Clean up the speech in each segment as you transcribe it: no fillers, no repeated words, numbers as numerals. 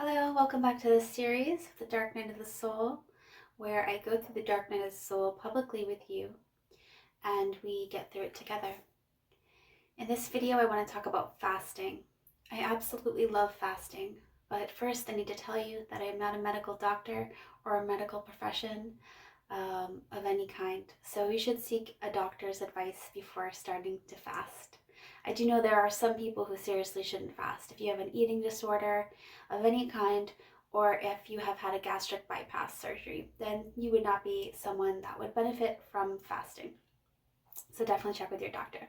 Hello, welcome back to this series, The Dark Night of the Soul, where I go through the dark night of the soul publicly with you and we get through it together. In this video, I want to talk about fasting. I absolutely love fasting, but first I need to tell you that I am not a medical doctor or a medical profession of any kind, so you should seek a doctor's advice before starting to fast. I do know there are some people who seriously shouldn't fast. If you have an eating disorder of any kind, or if you have had a gastric bypass surgery, then you would not be someone that would benefit from fasting. So definitely check with your doctor.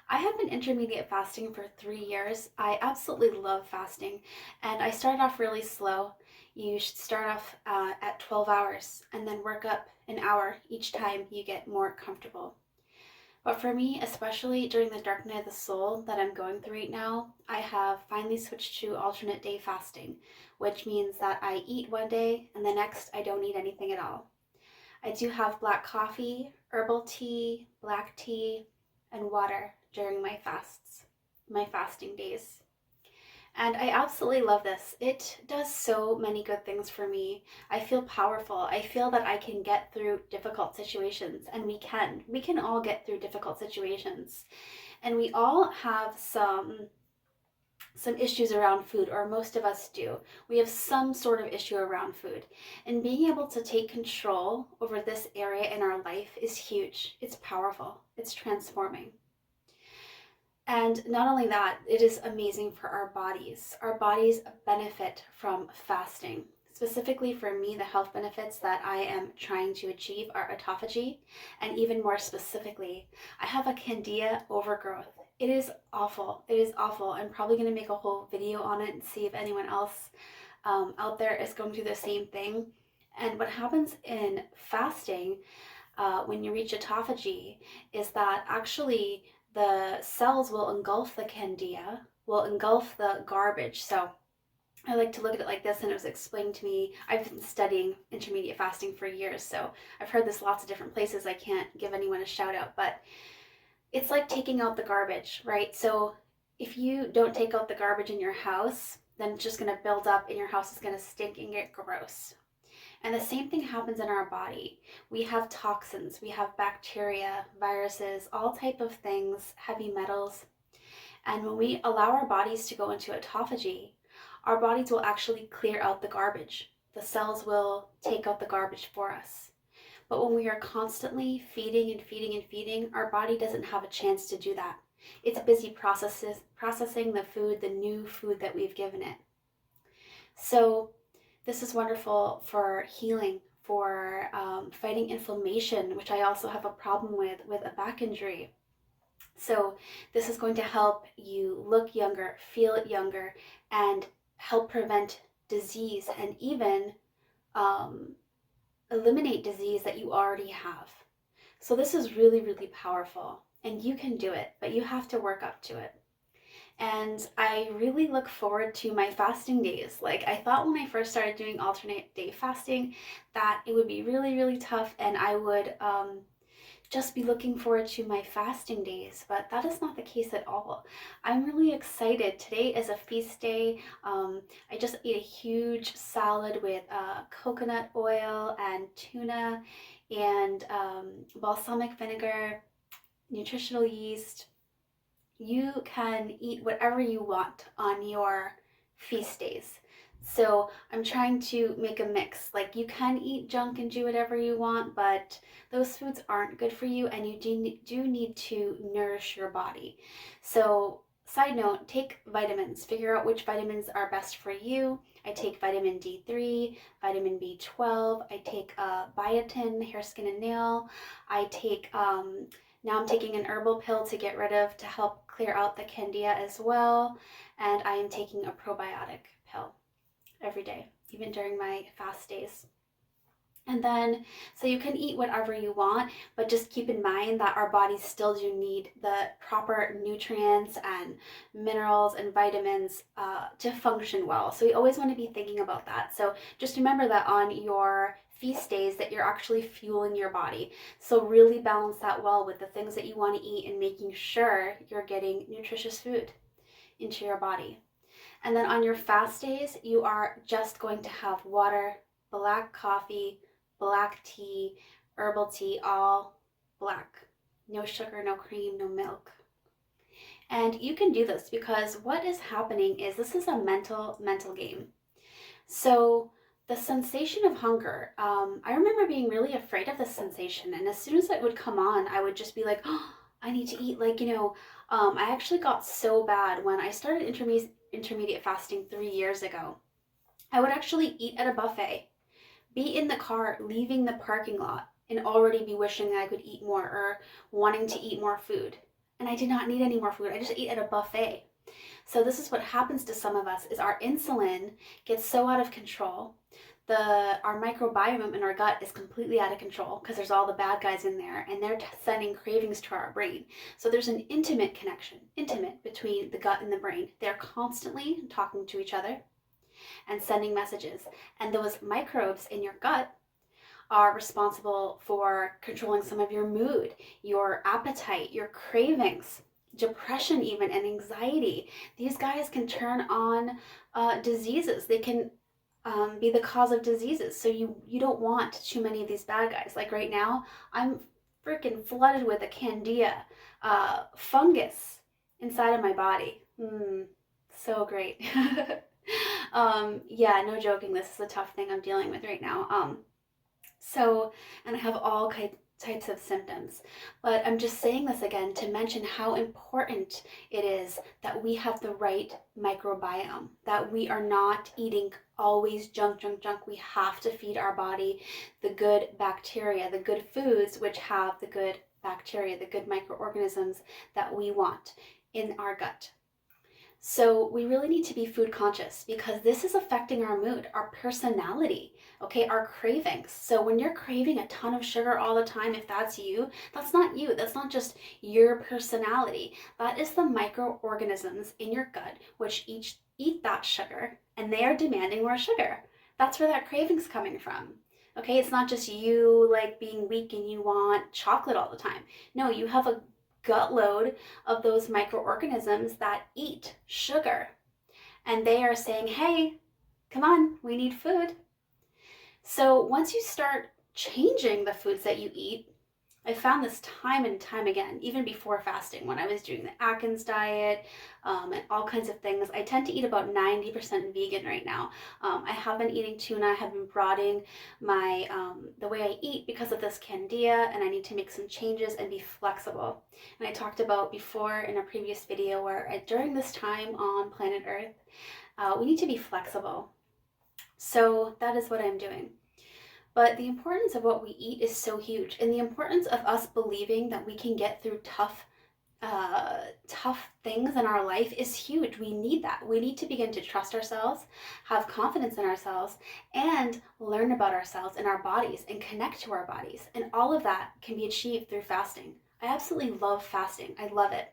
I have been intermediate fasting for 3 years. I absolutely love fasting, and I started off really slow. You should start off at 12 hours and then work up an hour each time you get more comfortable. But for me, especially during the dark night of the soul that I'm going through right now, I have finally switched to alternate day fasting, which means that I eat one day and the next I don't eat anything at all. I do have black coffee, herbal tea, black tea, and water during my fasting days. And I absolutely love this. It does so many good things for me. I feel powerful. I feel that I can get through difficult situations, and we can. We can all get through difficult situations. And we all have some issues around food, or most of us do. We have some sort of issue around food. And being able to take control over this area in our life is huge. It's powerful. It's transforming. And not only that, it is amazing for our bodies. Our bodies benefit from fasting. Specifically for me, the health benefits that I am trying to achieve are autophagy, and even more specifically, I have a candida overgrowth. It is awful. It is awful. I'm probably going to make a whole video on it and see if anyone else out there is going through the same thing. And what happens in fasting when you reach autophagy is that actually the cells will engulf the candida, will engulf the garbage. So I like to look at it like this, and it was explained to me. I've been studying intermediate fasting for years, so I've heard this lots of different places. I can't give anyone a shout out, but it's like taking out the garbage, right? So if you don't take out the garbage in your house, then it's just going to build up and your house is going to stink and get gross. And the same thing happens in our body. We have toxins, we have bacteria, viruses, all type of things, heavy metals. And when we allow our bodies to go into autophagy, our bodies will actually clear out the garbage. The cells will take out the garbage for us. But when we are constantly feeding and feeding and feeding, our body doesn't have a chance to do that. It's busy processing the food, the new food that we've given it. So this is wonderful for healing, for fighting inflammation, which I also have a problem with a back injury. So this is going to help you look younger, feel younger, and help prevent disease and even eliminate disease that you already have. So this is really, really powerful, and you can do it, but you have to work up to it. And I really look forward to my fasting days. Like, I thought when I first started doing alternate day fasting that it would be really, really tough and I would just be looking forward to my fasting days, but that is not the case at all. I'm really excited. Today is a feast day. I just ate a huge salad with coconut oil and tuna and balsamic vinegar, nutritional yeast. You can eat whatever you want on your feast days. So I'm trying to make a mix. Like, you can eat junk and do whatever you want, but those foods aren't good for you, and you do need to nourish your body. So side note, take vitamins. Figure out which vitamins are best for you. I take vitamin D3, vitamin B12. I take biotin, hair, skin, and nail. I take now I'm taking an herbal pill to help clear out the candida as well. And I am taking a probiotic pill every day, even during my fast days. And then, so you can eat whatever you want, but just keep in mind that our bodies still do need the proper nutrients and minerals and vitamins to function well. So we always want to be thinking about that. So just remember that on your feast days that you're actually fueling your body. So really balance that well with the things that you want to eat and making sure you're getting nutritious food into your body. And then on your fast days, you are just going to have water, black coffee, black tea, herbal tea, all black. No sugar, no cream, no milk. And you can do this because what is happening is this is a mental game. So the sensation of hunger, I remember being really afraid of this sensation. And as soon as it would come on, I would just be like, oh, I need to eat. Like, I actually got so bad when I started intermediate fasting 3 years ago. I would actually eat at a buffet, be in the car, leaving the parking lot, and already be wishing that I could eat more or wanting to eat more food. And I did not need any more food. I just ate at a buffet. So this is what happens to some of us is our insulin gets so out of control. Our microbiome in our gut is completely out of control because there's all the bad guys in there and they're sending cravings to our brain. So there's an intimate connection between the gut and the brain. They're constantly talking to each other and sending messages. And those microbes in your gut are responsible for controlling some of your mood, your appetite, your cravings, depression even, and anxiety. These guys can turn on diseases. They can be the cause of diseases. So you don't want too many of these bad guys. Like right now, I'm freaking flooded with a candida fungus inside of my body. So great. Yeah, no joking. This is a tough thing I'm dealing with right now. And I have all types of symptoms. But I'm just saying this again to mention how important it is that we have the right microbiome, that we are not eating always junk. We have to feed our body the good bacteria, the good foods which have the good bacteria, the good microorganisms that we want in our gut. So we really need to be food conscious because this is affecting our mood, our personality, okay, our cravings. So when you're craving a ton of sugar all the time, if that's you, that's not you. That's not just your personality. That is the microorganisms in your gut which eat that sugar and they are demanding more sugar. That's where that craving's coming from. Okay, it's not just you like being weak and you want chocolate all the time. No, you have a gut load of those microorganisms that eat sugar. And they are saying, hey, come on, we need food. So once you start changing the foods that you eat, I found this time and time again, even before fasting, when I was doing the Atkins diet and all kinds of things. I tend to eat about 90% vegan right now. I have been eating tuna. I have been broadening my the way I eat because of this candida, and I need to make some changes and be flexible. And I talked about before in a previous video where during this time on planet Earth, we need to be flexible. So that is what I'm doing. But the importance of what we eat is so huge, and the importance of us believing that we can get through tough things in our life is huge. We need that. We need to begin to trust ourselves, have confidence in ourselves, and learn about ourselves and our bodies and connect to our bodies. And all of that can be achieved through fasting. I absolutely love fasting. I love it.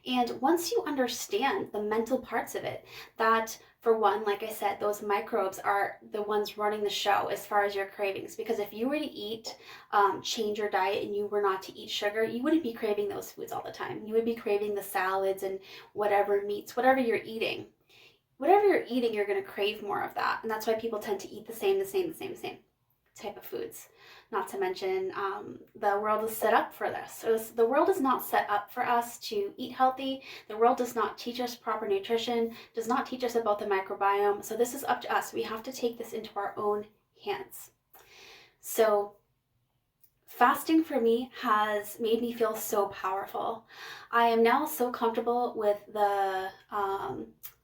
And once you understand the mental parts of it, that for one, like I said, those microbes are the ones running the show as far as your cravings. Because if you were to eat, change your diet and you were not to eat sugar, you wouldn't be craving those foods all the time. You would be craving the salads and whatever meats, whatever you're eating. Whatever you're eating, you're going to crave more of that. And that's why people tend to eat the same type of foods. Not to mention, the world is set up for this. So the world is not set up for us to eat healthy. The world does not teach us proper nutrition, does not teach us about the microbiome. So this is up to us. We have to take this into our own hands. So fasting for me has made me feel so powerful. I am now so comfortable with the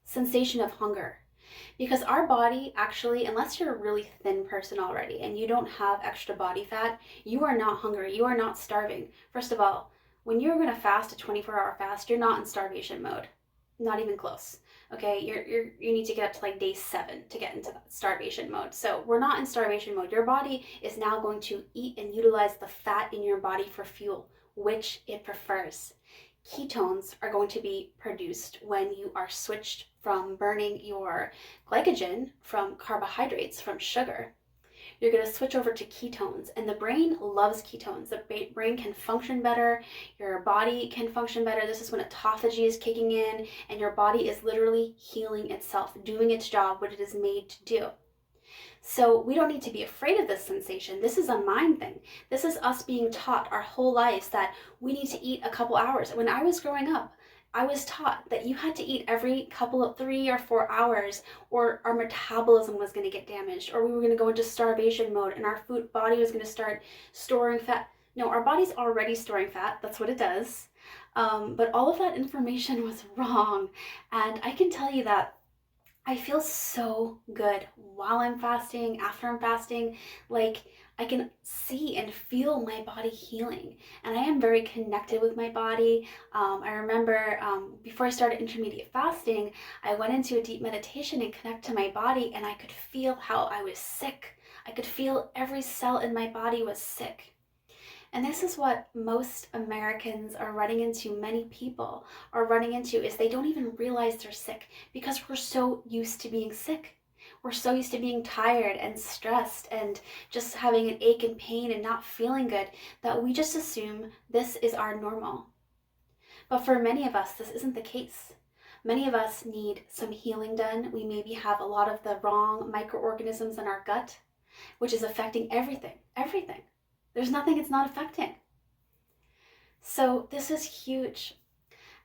sensation of hunger. Because our body actually, unless you're a really thin person already and you don't have extra body fat, you are not hungry. You are not starving. First of all, when you're going to fast a 24-hour fast, you're not in starvation mode. Not even close. Okay, you need to get up to like day 7 to get into that starvation mode. So we're not in starvation mode. Your body is now going to eat and utilize the fat in your body for fuel, which it prefers. Ketones are going to be produced when you are switched from burning your glycogen from carbohydrates, from sugar. you're going to switch over to ketones. And the brain loves ketones. The brain can function better. Your body can function better. This is when autophagy is kicking in and your body is literally healing itself, doing its job, what it is made to do. So we don't need to be afraid of this sensation. This is a mind thing. This is us being taught our whole lives that we need to eat a couple hours. When I was growing up, I was taught that you had to eat every couple of 3 or 4 hours or our metabolism was going to get damaged, or we were going to go into starvation mode and our body was going to start storing fat. No, our body's already storing fat. That's what it does. But all of that information was wrong. And I can tell you that I feel so good while I'm fasting, after I'm fasting. Like, I can see and feel my body healing, and I am very connected with my body. I remember before I started intermediate fasting, I went into a deep meditation and connect to my body, and I could feel how I was sick. I could feel every cell in my body was sick. And this is what most Americans are running into, many people are running into, is they don't even realize they're sick because we're so used to being sick. We're so used to being tired and stressed and just having an ache and pain and not feeling good that we just assume this is our normal. But for many of us, this isn't the case. Many of us need some healing done. We maybe have a lot of the wrong microorganisms in our gut, which is affecting everything. There's nothing it's not affecting. So this is huge.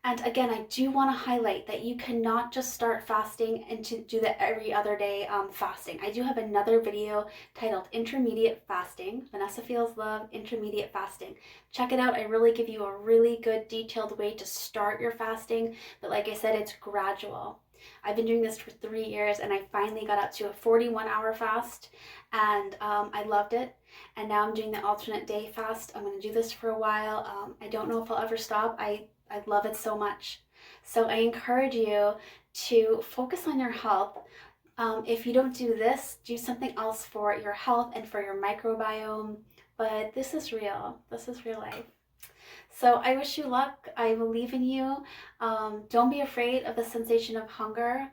And again, I do want to highlight that you cannot just start fasting and to do the every other day fasting. I do have another video titled Intermediate Fasting. Vanessa Feels Love, Intermediate Fasting. Check it out. I really give you a really good detailed way to start your fasting. But like I said, it's gradual. I've been doing this for 3 years and I finally got up to a 41-hour fast and I loved it. And now I'm doing the alternate day fast. I'm going to do this for a while. I don't know if I'll ever stop. I love it so much. So I encourage you to focus on your health. If you don't do this, do something else for your health and for your microbiome. But this is real. This is real life. So I wish you luck. I believe in you. Don't be afraid of the sensation of hunger.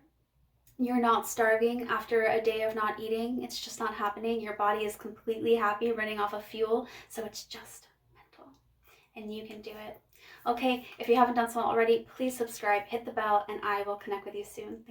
You're not starving after a day of not eating. It's just not happening. Your body is completely happy, running off of fuel. So it's just mental. And you can do it. Okay, if you haven't done so already, please subscribe, hit the bell, and I will connect with you soon.